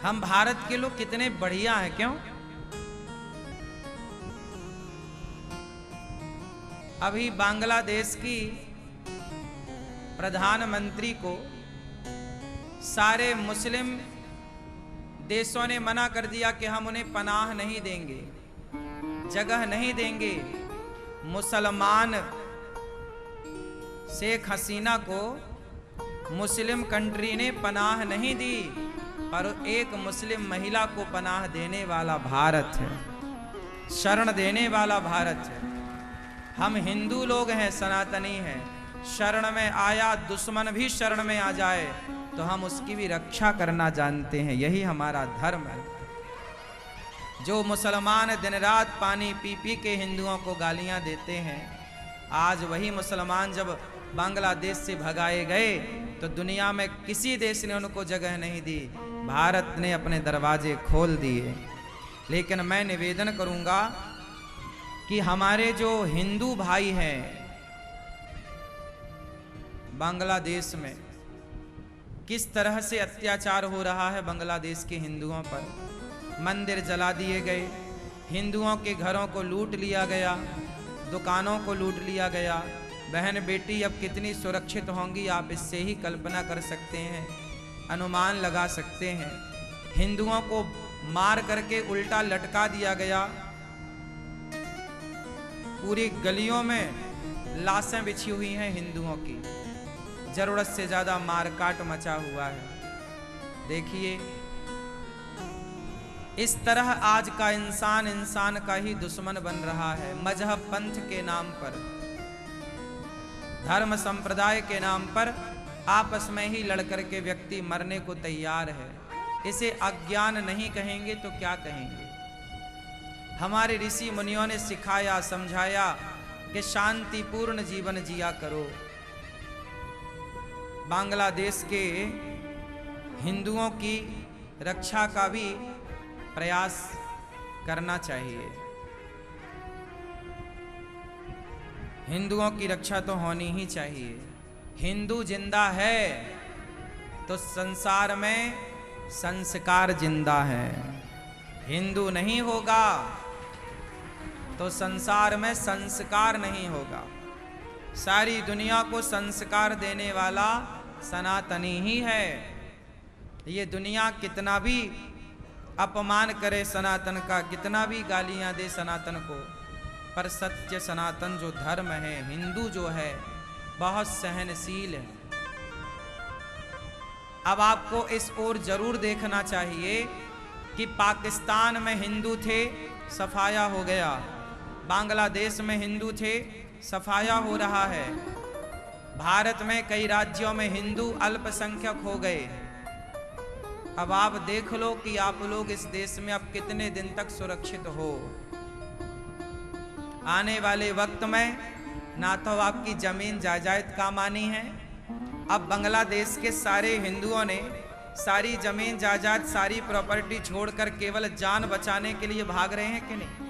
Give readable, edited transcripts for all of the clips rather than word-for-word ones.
हम भारत के लोग कितने बढ़िया हैं, क्यों? अभी बांग्लादेश की प्रधानमंत्री को सारे मुस्लिम देशों ने मना कर दिया कि हम उन्हें पनाह नहीं देंगे, जगह नहीं देंगे। मुसलमान शेख हसीना को मुस्लिम कंट्री ने पनाह नहीं दी, पर एक मुस्लिम महिला को पनाह देने वाला भारत है, शरण देने वाला भारत है। हम हिंदू लोग हैं, सनातनी हैं, शरण में आया दुश्मन भी शरण में आ जाए तो हम उसकी भी रक्षा करना जानते हैं, यही हमारा धर्म है। जो मुसलमान दिन रात पानी पी पी के हिंदुओं को गालियां देते हैं, आज वही मुसलमान जब बांग्लादेश से भगाए गए तो दुनिया में किसी देश ने उनको जगह नहीं दी, भारत ने अपने दरवाजे खोल दिए। लेकिन मैं निवेदन करूंगा कि हमारे जो हिंदू भाई हैं बांग्लादेश में, किस तरह से अत्याचार हो रहा है बांग्लादेश के हिंदुओं पर। मंदिर जला दिए गए, हिंदुओं के घरों को लूट लिया गया, दुकानों को लूट लिया गया। बहन बेटी अब कितनी सुरक्षित होंगी आप इससे ही कल्पना कर सकते हैं, अनुमान लगा सकते हैं। हिंदुओं को मार करके उल्टा लटका दिया गया, पूरी गलियों में लाशें बिछी हुई हैं हिंदुओं की, जरूरत से ज्यादा मारकाट मचा हुआ है। देखिए, इस तरह आज का इंसान इंसान का ही दुश्मन बन रहा है। मजहब पंथ के नाम पर, धर्म संप्रदाय के नाम पर आपस में ही लड़कर के व्यक्ति मरने को तैयार है। इसे अज्ञान नहीं कहेंगे तो क्या कहेंगे? हमारे ऋषि मुनियों ने सिखाया, समझाया कि शांतिपूर्ण जीवन जिया करो। बांग्लादेश के हिंदुओं की रक्षा का भी प्रयास करना चाहिए। हिंदुओं की रक्षा तो होनी ही चाहिए। हिंदू जिंदा है तो संसार में संस्कार जिंदा है। हिंदू नहीं होगा तो संसार में संस्कार नहीं होगा। सारी दुनिया को संस्कार देने वाला सनातनी ही है। ये दुनिया कितना भी अपमान करे सनातन का, कितना भी गालियां दे सनातन को, पर सत्य सनातन जो धर्म है, हिंदू जो है, बहुत सहनशील है। अब आपको इस ओर जरूर देखना चाहिए कि पाकिस्तान में हिंदू थे, सफाया हो गया। बांग्लादेश में हिंदू थे, सफाया हो रहा है। भारत में कई राज्यों में हिंदू अल्पसंख्यक हो गए। अब आप देख लो कि आप लोग इस देश में अब कितने दिन तक सुरक्षित हो। आने वाले वक्त में ना तो आपकी जमीन जायदाद काम आनी है। अब बांग्लादेश के सारे हिंदुओं ने सारी जमीन जायदाद, सारी प्रॉपर्टी छोड़कर केवल जान बचाने के लिए भाग रहे हैं कि नहीं?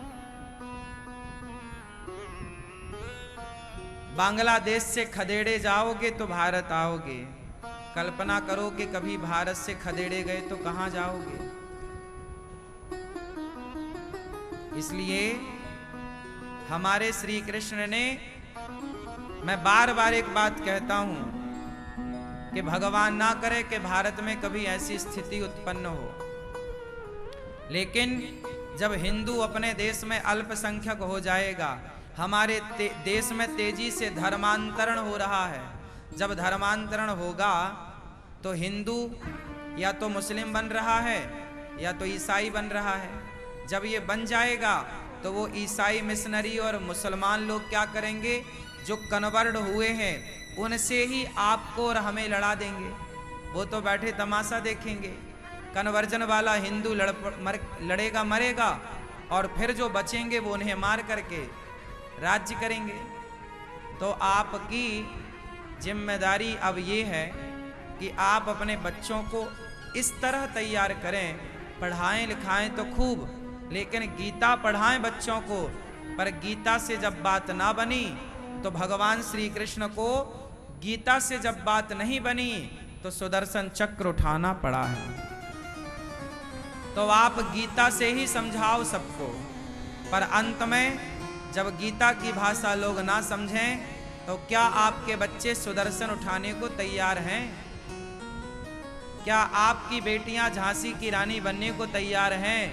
बांग्लादेश से खदेड़े जाओगे तो भारत आओगे। कल्पना करो कि कभी भारत से खदेड़े गए तो कहां जाओगे? इसलिए हमारे श्री कृष्ण ने, मैं बार बार एक बात कहता हूं कि भगवान ना करे कि भारत में कभी ऐसी स्थिति उत्पन्न हो, लेकिन जब हिंदू अपने देश में अल्पसंख्यक हो जाएगा, हमारे देश में तेजी से धर्मांतरण हो रहा है। जब धर्मांतरण होगा तो हिंदू या तो मुस्लिम बन रहा है या तो ईसाई बन रहा है। जब ये बन जाएगा तो वो ईसाई मिशनरी और मुसलमान लोग क्या करेंगे? जो कन्वर्ट हुए हैं उनसे ही आपको और हमें लड़ा देंगे। वो तो बैठे तमाशा देखेंगे। कन्वर्जन वाला हिंदू लड़ेगा मरेगा, और फिर जो बचेंगे वो उन्हें मार करके राज्य करेंगे। तो आपकी जिम्मेदारी अब ये है कि आप अपने बच्चों को इस तरह तैयार करें, पढ़ाएं लिखाएं तो खूब, लेकिन गीता पढ़ाएं बच्चों को। पर गीता से जब बात ना बनी तो भगवान श्री कृष्ण को गीता से जब बात नहीं बनी तो सुदर्शन चक्र उठाना पड़ा है। तो आप गीता से ही समझाओ सबको, पर अंत में जब गीता की भाषा लोग ना समझें तो क्या आपके बच्चे सुदर्शन उठाने को तैयार हैं? क्या आपकी बेटियां झांसी की रानी बनने को तैयार हैं?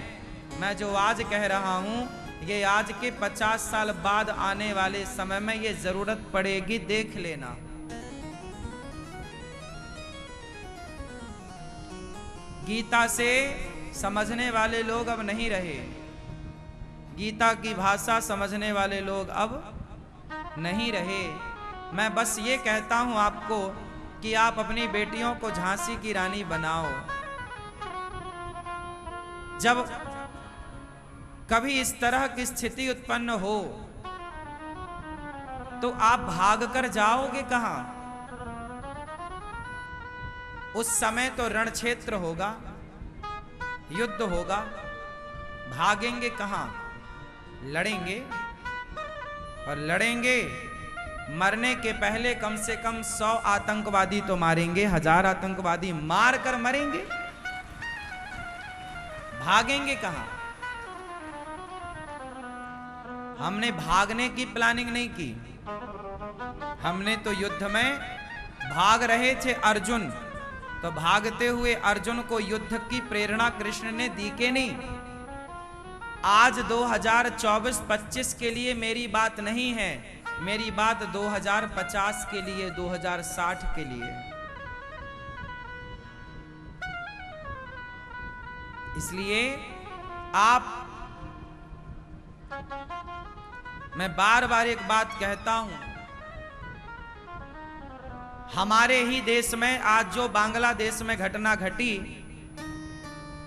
मैं जो आज कह रहा हूं ये आज के 50 साल बाद आने वाले समय में ये जरूरत पड़ेगी, देख लेना। गीता से समझने वाले लोग अब नहीं रहे, गीता की भाषा समझने वाले लोग अब नहीं रहे। मैं बस ये कहता हूं आपको कि आप अपनी बेटियों को झांसी की रानी बनाओ। जब कभी इस तरह की स्थिति उत्पन्न हो तो आप भाग कर जाओगे कहां? उस समय तो रण क्षेत्र होगा, युद्ध होगा, भागेंगे कहां? लड़ेंगे, और लड़ेंगे मरने के पहले कम से कम 100 आतंकवादी तो मारेंगे, 1000 आतंकवादी मार कर मरेंगे। भागेंगे कहां? हमने भागने की प्लानिंग नहीं की, हमने तो युद्ध में भाग रहे थे अर्जुन, तो भागते हुए अर्जुन को युद्ध की प्रेरणा कृष्ण ने दी के नहीं। आज 2024-25 के लिए मेरी बात नहीं है, मेरी बात 2050 के लिए, 2060 के लिए। इसलिए मैं बार बार एक बात कहता हूं, हमारे ही देश में आज जो बांग्लादेश में घटना घटी,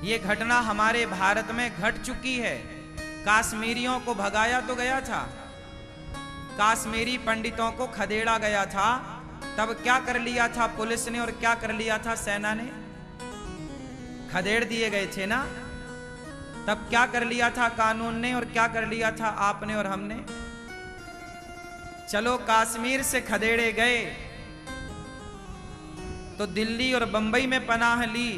ये घटना हमारे भारत में घट चुकी है। काश्मीरियों को भगाया तो गया था, काश्मीरी पंडितों को खदेड़ा गया था, तब क्या कर लिया था पुलिस ने और क्या कर लिया था सेना ने? खदेड़ दिए गए थे ना। तब क्या कर लिया था कानून ने और क्या कर लिया था आपने और हमने? चलो कश्मीर से खदेड़े गए तो दिल्ली और बंबई में पनाह ली,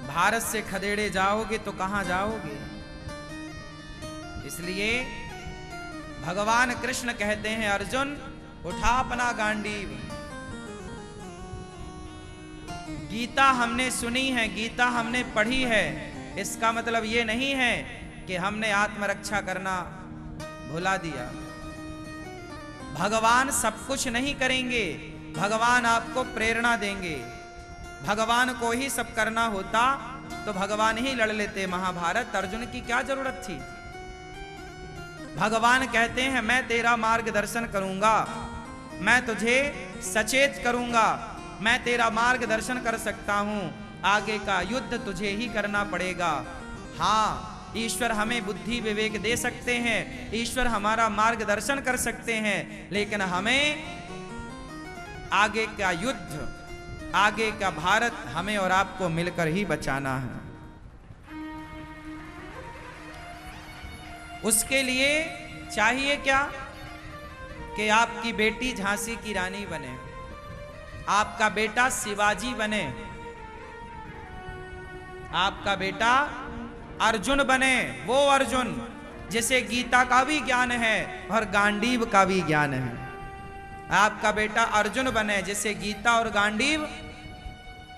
भारत से खदेड़े जाओगे तो कहां जाओगे? इसलिए भगवान कृष्ण कहते हैं, अर्जुन उठा अपना गांडीव। गीता हमने सुनी है, गीता हमने पढ़ी है, इसका मतलब ये नहीं है कि हमने आत्मरक्षा करना भुला दिया। भगवान सब कुछ नहीं करेंगे, भगवान आपको प्रेरणा देंगे। भगवान को ही सब करना होता तो भगवान ही लड़ लेते महाभारत, अर्जुन की क्या जरूरत थी? भगवान कहते हैं मैं तेरा मार्गदर्शन करूंगा, मैं तुझे सचेत करूंगा, मैं तेरा मार्गदर्शन कर सकता हूं, आगे का युद्ध तुझे ही करना पड़ेगा। हाँ, ईश्वर हमें बुद्धि विवेक दे सकते हैं, ईश्वर हमारा मार्गदर्शन कर सकते हैं, लेकिन हमें आगे का युद्ध, आगे का भारत हमें और आपको मिलकर ही बचाना है। उसके लिए चाहिए क्या? कि आपकी बेटी झांसी की रानी बने, आपका बेटा शिवाजी बने, आपका बेटा अर्जुन बने, वो अर्जुन जिसे गीता का भी ज्ञान है और गांडीव का भी ज्ञान है। आपका बेटा अर्जुन बने जिसे गीता और गांडीव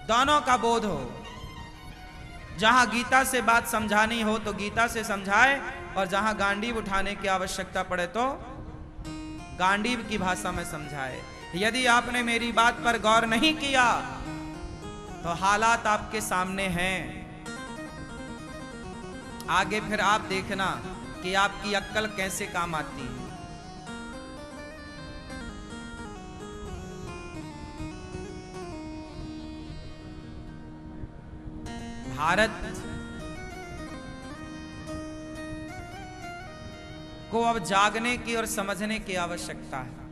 दोनों का बोध हो। जहां गीता से बात समझानी हो तो गीता से समझाए, और जहां गांडीव उठाने की आवश्यकता पड़े तो गांडीव की भाषा में समझाए। यदि आपने मेरी बात पर गौर नहीं किया तो हालात आपके सामने हैं, आगे फिर आप देखना कि आपकी अक्ल कैसे काम आती है। भारत को अब जागने की और समझने की आवश्यकता है।